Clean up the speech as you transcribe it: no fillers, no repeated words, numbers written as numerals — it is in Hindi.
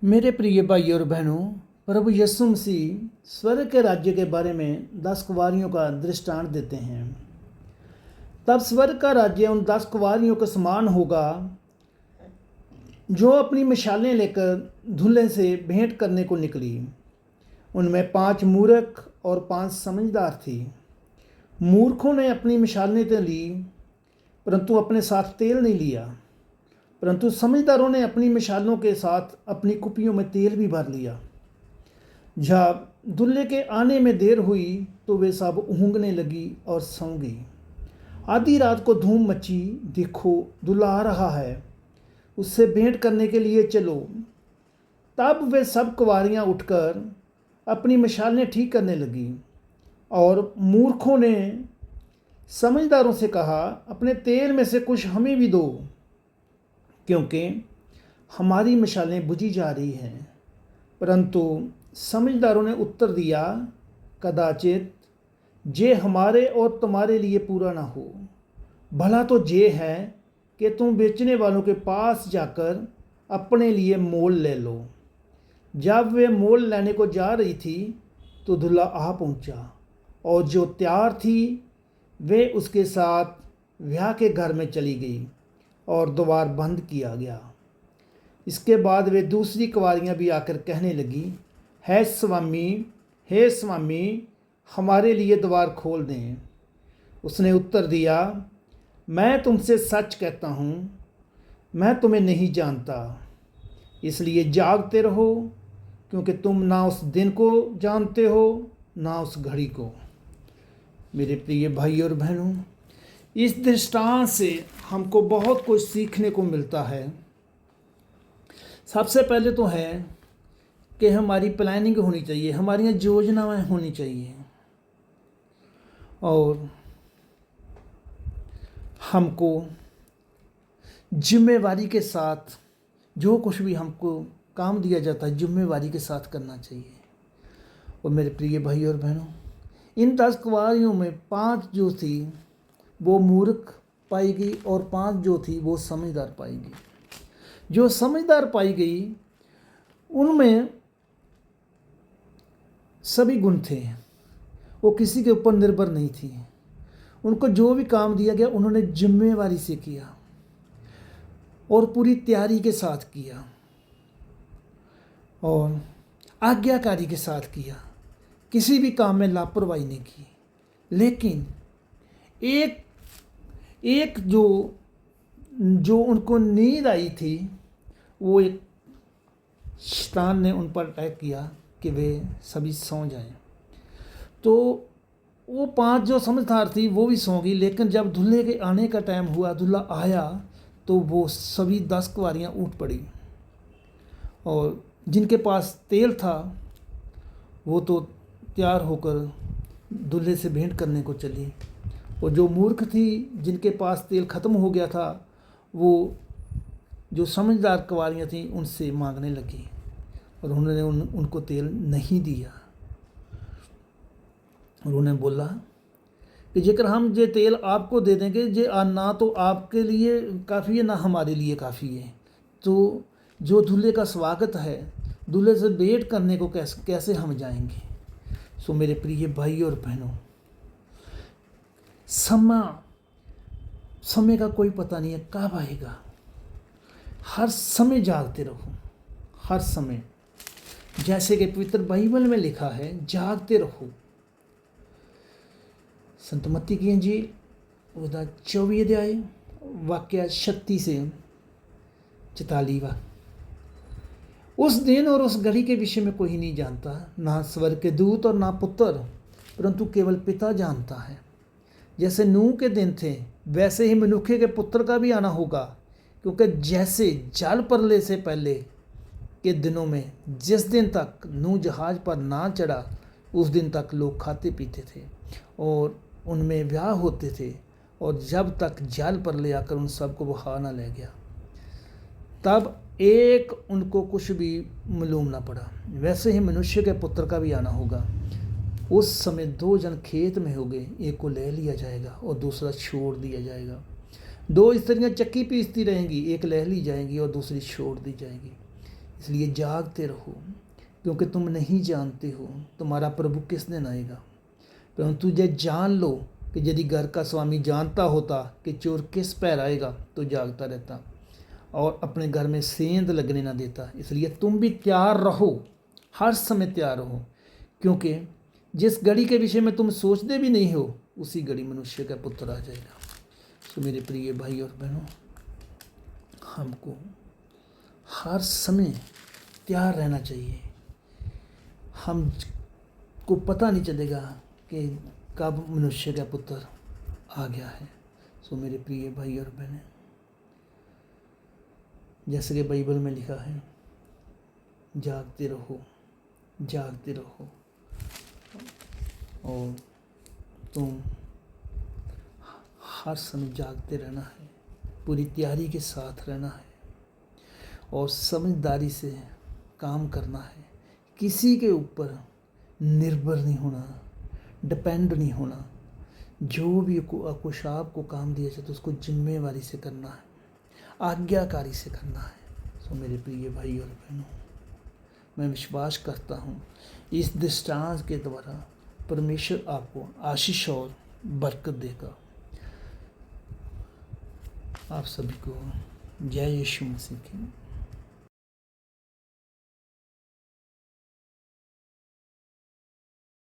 मेरे प्रिय भाइयों और बहनों, प्रभु यीशु मसीह स्वर्ग के राज्य के बारे में 10 कुँवारियों का दृष्टांत देते हैं। तब स्वर्ग का राज्य उन 10 कुँवारियों के समान होगा जो अपनी मशालें लेकर दूल्हे से भेंट करने को निकली। उनमें 5 मूर्ख और 5 समझदार थी। मूर्खों ने अपनी मशालें तो ली, परंतु अपने साथ तेल नहीं लिया। परंतु समझदारों ने अपनी मशालों के साथ अपनी कुपियों में तेल भी भर लिया। जब दूल्हे के आने में देर हुई तो वे सब ऊँघने लगी और सौ गई। आधी रात को धूम मची, देखो दूल्हा आ रहा है, उससे भेंट करने के लिए चलो। तब वे सब कुँवारियाँ उठकर अपनी मशालें ठीक करने लगी। और मूर्खों ने समझदारों से कहा, अपने तेल में से कुछ हमें भी दो, क्योंकि हमारी मशालें बुझी जा रही हैं। परंतु समझदारों ने उत्तर दिया, कदाचित जे हमारे और तुम्हारे लिए पूरा ना हो। भला तो ये है कि तुम बेचने वालों के पास जाकर अपने लिए मोल ले लो। जब वे मोल लेने को जा रही थी तो दूल्हा आ पहुंचा, और जो तैयार थी वे उसके साथ ब्याह के घर में चली गई और द्वार बंद किया गया। इसके बाद वे दूसरी कुँवारियाँ भी आकर कहने लगी, हे स्वामी, हमारे लिए द्वार खोल दें। उसने उत्तर दिया, मैं तुमसे सच कहता हूँ, मैं तुम्हें नहीं जानता। इसलिए जागते रहो, क्योंकि तुम ना उस दिन को जानते हो ना उस घड़ी को। मेरे प्रिय भाई और बहनों, इस दृष्टांत से हमको बहुत कुछ सीखने को मिलता है। सबसे पहले तो है कि हमारी प्लानिंग होनी चाहिए, हमारी योजनाएं होनी चाहिए, और हमको जिम्मेवारी के साथ जो कुछ भी हमको काम दिया जाता है जिम्मेवारी के साथ करना चाहिए। और मेरे प्रिय भाई और बहनों, इन 10 कुँवारियों में 5 जो थी वो मूर्ख पाई गई और 5 जो थी वो समझदार पाई गई। जो समझदार पाई गई उनमें सभी गुण थे, वो किसी के ऊपर निर्भर नहीं थी। उनको जो भी काम दिया गया उन्होंने जिम्मेवारी से किया और पूरी तैयारी के साथ किया और आज्ञाकारी के साथ किया। किसी भी काम में लापरवाही नहीं की। लेकिन एक जो उनको नींद आई थी, वो एक शैतान ने उन पर अटैक किया कि वे सभी सौ जाएं। तो वो 5 जो समझदार थी वो भी सौ गई। लेकिन जब दूल्हे के आने का टाइम हुआ, दूल्हा आया, तो वो सभी 10 कुँवारियाँ उठ पड़ी, और जिनके पास तेल था वो तो तैयार होकर दूल्हे से भेंट करने को चली, और जो मूर्ख थी जिनके पास तेल ख़त्म हो गया था, वो जो समझदार कुँवारियाँ थीं उनसे मांगने लगी, और उन्होंने उनको तेल नहीं दिया। उन्होंने बोला कि जेकर हम ये तेल आपको दे देंगे, ये ना तो आपके लिए काफ़ी है ना हमारे लिए काफ़ी है, तो जो दूल्हे का स्वागत है, दूल्हे से भेंट करने को कैसे हम जाएंगे। सो मेरे प्रिय भाई और बहनों, समय का कोई पता नहीं है कब आएगा। हर समय जागते रहो, हर समय, जैसे कि पवित्र बाइबल में लिखा है, जागते रहो। संत मत्ती की इंजील 24 अध्याय वाक्य 36 से 44। उस दिन और उस घड़ी के विषय में कोई नहीं जानता, ना स्वर्ग के दूत और ना पुत्र, परंतु केवल पिता जानता है। जैसे नूह के दिन थे वैसे ही मनुष्य के पुत्र का भी आना होगा। क्योंकि जैसे जल प्रलय से पहले के दिनों में जिस दिन तक नूह जहाज पर ना चढ़ा उस दिन तक लोग खाते पीते थे और उनमें ब्याह होते थे, और जब तक जल प्रलय आकर उन सबको बहा ना ले गया, तब एक उनको कुछ भी मालूम ना पड़ा। वैसे ही मनुष्य के पुत्र का भी आना होगा। उस समय 2 जन खेत में होंगे, एक को ले लिया जाएगा और दूसरा छोड़ दिया जाएगा। 2 स्त्रियां चक्की पीसती रहेंगी, एक ले ली जाएगी और दूसरी छोड़ दी जाएगी। इसलिए जागते रहो, क्योंकि तुम नहीं जानते हो तुम्हारा प्रभु किस दिन आएगा। परंतु ये जान लो कि यदि घर का स्वामी जानता होता कि चोर किस पैर आएगा तो जागता रहता और अपने घर में सेंध लगने ना देता। इसलिए तुम भी तैयार रहो, हर समय तैयार रहो, क्योंकि जिस घड़ी के विषय में तुम सोचते भी नहीं हो उसी घड़ी मनुष्य का पुत्र आ जाएगा। तो मेरे प्रिय भाई और बहनों, हमको हर समय तैयार रहना चाहिए। हमको पता नहीं चलेगा कि कब मनुष्य का पुत्र आ गया है। सो मेरे प्रिय भाई और बहनें, जैसे कि बाइबल में लिखा है, जागते रहो, जागते रहो, और तुम हर समय जागते रहना है, पूरी तैयारी के साथ रहना है और समझदारी से काम करना है। किसी के ऊपर निर्भर नहीं होना, डिपेंड नहीं होना। जो भी आपको शाप को काम दिया जाए तो उसको जिम्मेवारी से करना है, आज्ञाकारी से करना है। सो मेरे प्रिय भाई और बहनों, मैं विश्वास करता हूँ इस दृष्टांत के द्वारा परमेश्वर आपको आशीष और बरकत देगा। आप सभी को जय यीशु मसीह की।